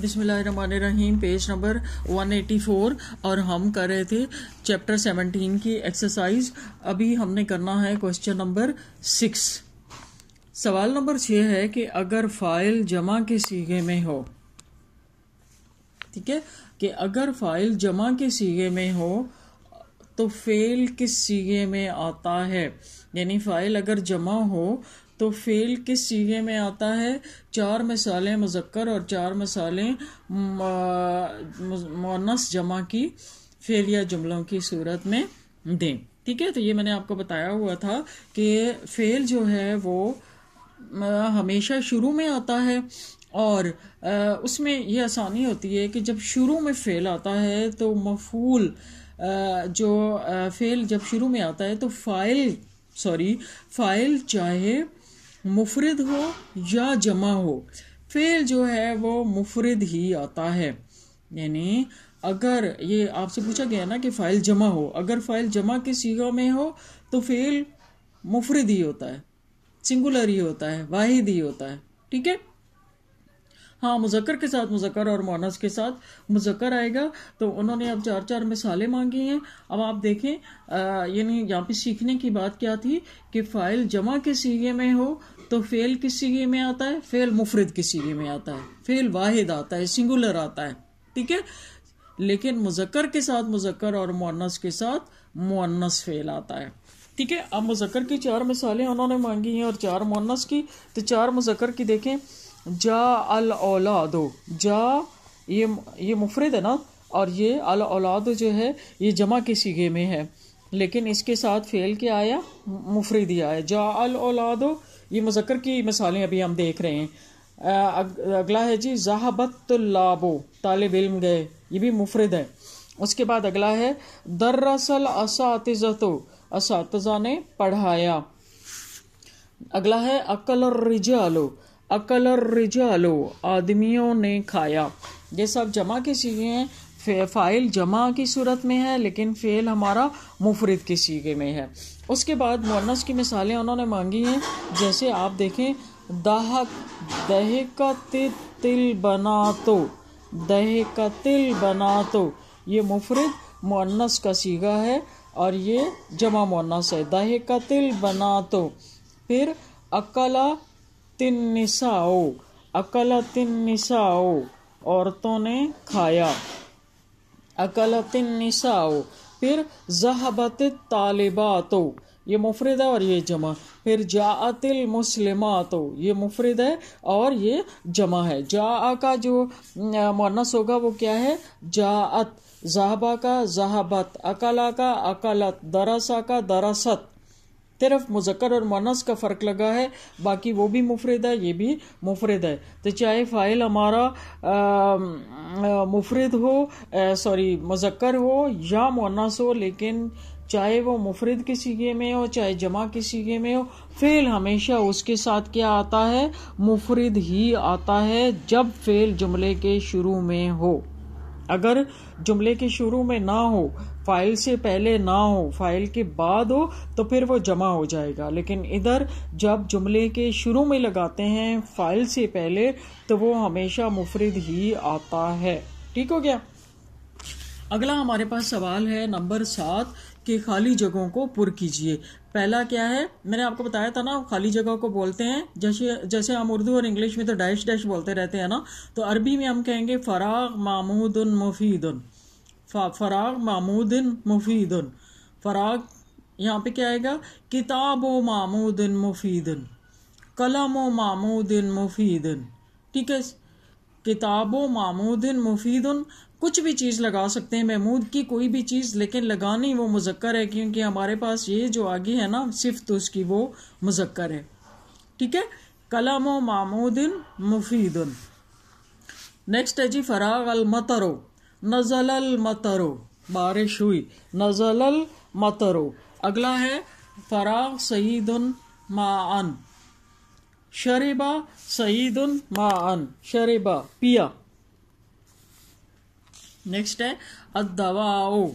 بسم اللہ الرحمن الرحیم، پیج نمبر 184 اور ہم کر رہے تھے چیپٹر 17 کی ایکسرسائز. ابھی ہم نے کرنا ہے کوشچن نمبر 6. سوال نمبر 6 ہے کہ اگر فاعل جمع کے صیغے میں ہو، ٹھیک ہے، کہ اگر فاعل جمع کے صیغے میں ہو تو فعل کس صیغے میں آتا ہے. یعنی فاعل اگر جمع ہو تو فعل کس صیغے میں آتا ہے. 4 مثالیں مذکر اور 4 مثالیں مؤنث جمع کی فعل یا جملوں کی صورت میں دیں. ٹھیک ہے، تو یہ میں نے آپ کو بتایا ہوا تھا کہ فعل جو ہے وہ ہمیشہ شروع میں آتا ہے، اور اس میں یہ آسانی ہوتی ہے کہ جب شروع میں فعل آتا ہے تو مفعول جو فعل جب شروع میں آتا ہے تو فاعل چاہے مفرد ہو یا جمع ہو، فعل جو ہے وہ مفرد ہی آتا ہے. یعنی اگر یہ آپ سے پوچھا گیا نا کہ فاعل جمع ہو، اگر فاعل جمع کے صیغہ میں ہو تو فعل مفرد ہی ہوتا ہے، سنگولر ہی ہوتا ہے، واحد ہی ہوتا ہے. ٹھیک ہے، ہاں مذکر کے ساتھ مذکر اور مؤنث کے ساتھ مذکر آئے گا. تو انہوں نے اب 4 مثالیں مانگی ہیں. اب آپ دیکھیں یعنی یہاں پہ سیکھنے کی بات کیا تھی کہ فاعل جمع کے صیغے میں ہو تو فعل کس صیغے میں آتا ہے، فعل مفرد کے صیغے میں آتا ہے، فعل واحد آتا ہے، سنگولر آتا ہے. ٹھیک ہے، لیکن مذکر کے ساتھ مذکر اور مؤنث کے ساتھ مؤنث فعل آتا ہے. ٹھیک ہے، اب مذکر کی 4 مثالیں انہوں نے مانگی ہیں اور 4 مؤنث کی. تو 4 مذکر کی دیکھیں. جا الاولاد، جا یہ مفرد ہے نا، اور یہ الاولاد جو ہے یہ جمع کے صیغے میں ہے، لیکن اس کے ساتھ فعل کیا آیا، مفرد ہی آیا. جا الاولاد، یہ مذکر کی مثالیں ابھی ہم دیکھ رہے ہیں. اگلا ہے جی ذهبت الطلاب، طالب علم گئے، یہ بھی مفرد ہے. اس کے بعد اگلا ہے درس الاساتذہ، اساتذہ نے پڑھایا. اگلا ہے اکل الرجال، اکل الرجال، آدمیوں نے کھایا. یہ سب جمع کے صیغے ہیں، فاعل جمع کی صورت میں ہے لیکن فعل ہمارا مفرد کے صیغے میں ہے. اس کے بعد مؤنث کی مثالیں انہوں نے مانگی ہیں، جیسے آپ دیکھیں دہقت البنات، دہقت البنات، یہ مفرد مؤنث کا صیغہ ہے اور یہ جمع مؤنث ہے. دہقت البنات. پھر اکلت النساء، اکلت النساء، عورتوں نے کھایا، اکلت النساء. پھر ذهبت الطالبات، یہ مفرد ہے اور یہ جمع. پھر جاءت المسلمات، یہ مفرد ہے اور یہ جمع ہے. جاء کا جو مؤنث ہوگا وہ کیا ہے، جاءت. ذهبا کا ذهبت، اکلا کا اکلت، درسا کا درست. صرف مذکر اور مؤنث کا فرق لگا ہے، باقی وہ بھی مفرد ہے، یہ بھی مفرد ہے. تو چاہے فاعل ہمارا مفرد ہو، مذکر ہو یا مؤنث ہو، لیکن چاہے وہ مفرد کے صیغے میں ہو چاہے جمع کے صیغے میں ہو، فعل ہمیشہ اس کے ساتھ کیا آتا ہے، مفرد ہی آتا ہے جب فعل جملے کے شروع میں ہو. اگر جملے کے شروع میں نہ ہو، فاعل سے پہلے نہ ہو، فاعل کے بعد ہو تو پھر وہ جمع ہو جائے گا. لیکن ادھر جب جملے کے شروع میں لگاتے ہیں فاعل سے پہلے تو وہ ہمیشہ مفرد ہی آتا ہے. ٹھیک ہو گیا. اگلا ہمارے پاس سوال ہے نمبر 7 کہ خالی جگہوں کو پر کیجئے. پہلا کیا ہے، میں نے آپ کو بتایا تھا نا خالی جگہ کو بولتے ہیں جیسے ہم اردو اور انگلش میں تو ڈیش ڈیش بولتے رہتے ہیں نا، تو عربی میں ہم کہیں گے فراغ محمود مفید. فراغ محمود مفید. فراغ یہاں پہ کیا آئے گا، کتاب و محمود مفید، قلم و محمود مفید. ٹھیک ہے، کتاب و محمود مفید، کچھ بھی چیز لگا سکتے ہیں، محمود کی کوئی بھی چیز، لیکن لگانی وہ مذکر ہے کیونکہ ہمارے پاس یہ جو آگے ہے نا صفت اس کی وہ مذکر ہے. ٹھیک ہے، قلم و محمود مفید. نیکسٹ ہے جی فراغ المطر، نزل المطر، بارش ہوئی، نزل المطر. اگلا ہے فراغ سعید ماء، شربا سعید ماء، شربا پیا. نیکسٹ ہے الدواء،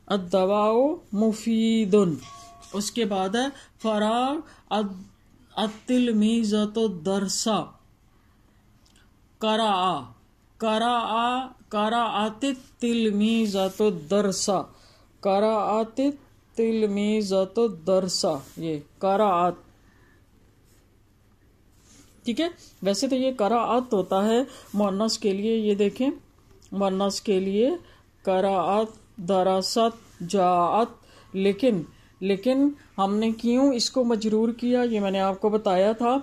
الدواء مفید. اس کے بعد ہے فراغ التلمیذۃ الدرس، قرأ، قرأت التلمیذۃ الدرس، قرأت التلمیذۃ الدرس، یہ قرأت، ٹھیک ہے. ویسے تو یہ قرأت ہوتا ہے مؤنث کے لیے، یہ دیکھیں مؤنث کے لیے قرأت، درست، جاءت، لیکن ہم نے کیوں اس کو مجرور کیا یہ میں نے آپ کو بتایا تھا،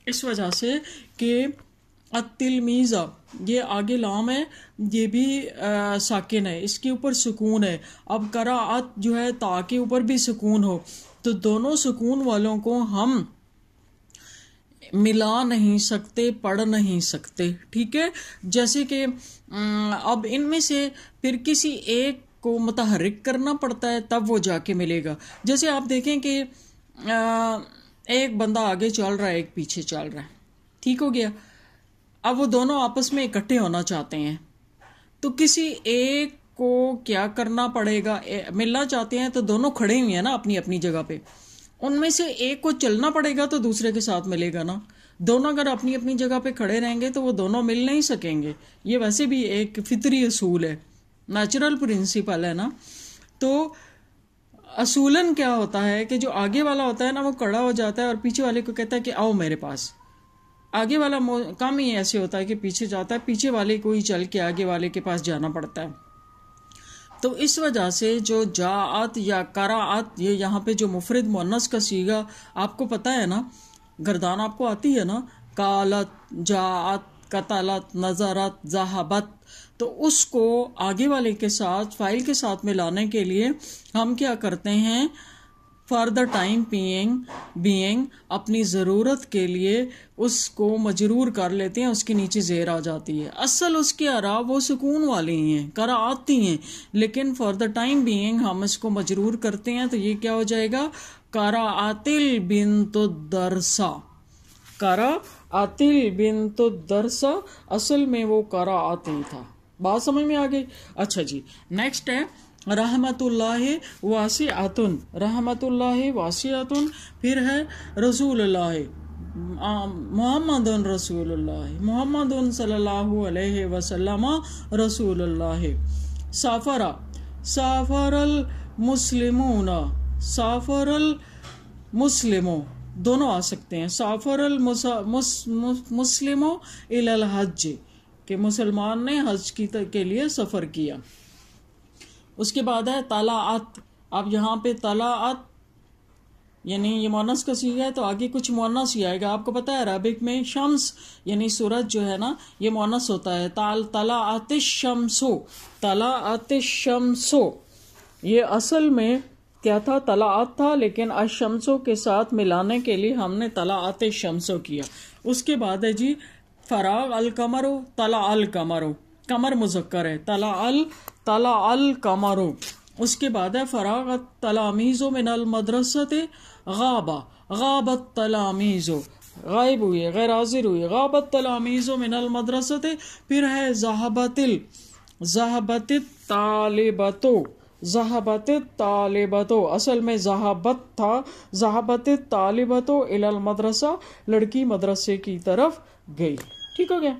اس وجہ سے کہ التلمیذہ یہ آگے لام ہے، یہ بھی ساکن ہے، اس کے اوپر سکون ہے. اب قرأت جو ہے تا کے اوپر بھی سکون ہو تو دونوں سکون والوں کو ہم ملا نہیں سکتے، پڑھ نہیں سکتے، ٹھیک ہے. جیسے کہ اب ان میں سے پھر کسی ایک کو متحرک کرنا پڑتا ہے تب وہ جا کے ملے گا. جیسے آپ دیکھیں کہ ایک بندہ آگے چل رہا ہے، ایک پیچھے چل رہا ہے، ٹھیک ہو گیا. اب وہ دونوں آپس میں اکٹھے ہونا چاہتے ہیں تو کسی ایک کو کیا کرنا پڑے گا، ملنا چاہتے ہیں تو دونوں کھڑے ہوئے ہیں نا اپنی اپنی جگہ پہ، ان میں سے ایک کو چلنا پڑے گا تو دوسرے کے ساتھ ملے گا نا. دونوں اگر اپنی اپنی جگہ پہ کھڑے رہیں گے تو وہ دونوں مل نہیں سکیں گے. یہ ویسے بھی ایک فطری اصول ہے، نیچرل پرنسپل ہے نا. تو اصولاً کیا ہوتا ہے کہ جو آگے والا ہوتا ہے نا وہ کھڑا ہو جاتا ہے اور پیچھے والے کو کہتا ہے کہ آؤ میرے پاس. آگے والا کم ہی ایسے ہوتا ہے کہ پیچھے جاتا ہے، پیچھے والے کو ہی چل کے آگے والے کے پاس جانا پڑتا ہے. تو اس وجہ سے جو جاءت یا قرأت، یہ یہاں پہ جو مفرد مؤنث کا صیغہ آپ کو پتہ ہے نا، گردان آپ کو آتی ہے نا، قالت، جاءت، قتلت، نظرت، ذہبت، تو اس کو آگے والے کے ساتھ فاعل کے ساتھ ملانے کے لیے ہم کیا کرتے ہیں، فار دا ٹائم بینگ اپنی ضرورت کے لیے اس کو مجرور کر لیتے ہیں، اس کے نیچے زیر آ جاتی ہے. اصل اس کے اعراب وہ سکون والے ہی ہیں، قرأتی ہیں، لیکن فار دا ٹائم بینگ ہم اس کو مجرور کرتے ہیں تو یہ کیا ہو جائے گا، قرأت البنت الدرس، قرأت البنت الدرس، اصل میں وہ قرأت ہی تھا. بات سمجھ میں آ گئی. اچھا جی، نیکسٹ ہے رحمت اللہ واسعۃ، رحمت اللہ واسعۃ، پھر ہے رسول اللہ، محمد رسول اللہ، محمد صلی اللہ علیہ وسلم رسول اللہ. سافر المسلمون، سافر المسلم، دونوں آ سکتے ہیں. سافر المسلم الی الحج، کہ مسلمان نے حج کے لیے سفر کیا. اس کے بعد ہے طلعت. اب یہاں پہ طلعت یعنی یہ مؤنث کا صیغہ ہے تو آگے کچھ مؤنث ہی آئے گا. آپ کو پتہ ہے عربک میں شمس یعنی سورج جو ہے نا یہ مؤنث ہوتا ہے. طلعت الشمس، طلعت الشمس، یہ اصل میں کیا تھا، طلعت تھا، لیکن الشمسو کے ساتھ ملانے کے لیے ہم نے طلعت الشمس کیا. اس کے بعد ہے جی فراغ القمر، طلع القمر، قمر مذکر ہے، طلع القمر. اس کے بعد ہے فراغ التلاميذ من المدرسۃ، غاب التلاميذ، غائب ہوئے، غیر حاضر ہوئے، غاب التلاميذ من المدرسۃ. پھر ہے ذهبت الطالبۃ، ذهبت الطالبۃ، اصل میں ذهبت تھا، ذهبت الطالبۃ الی المدرسہ، لڑکی مدرسے کی طرف گئی. ٹھیک ہو گیا.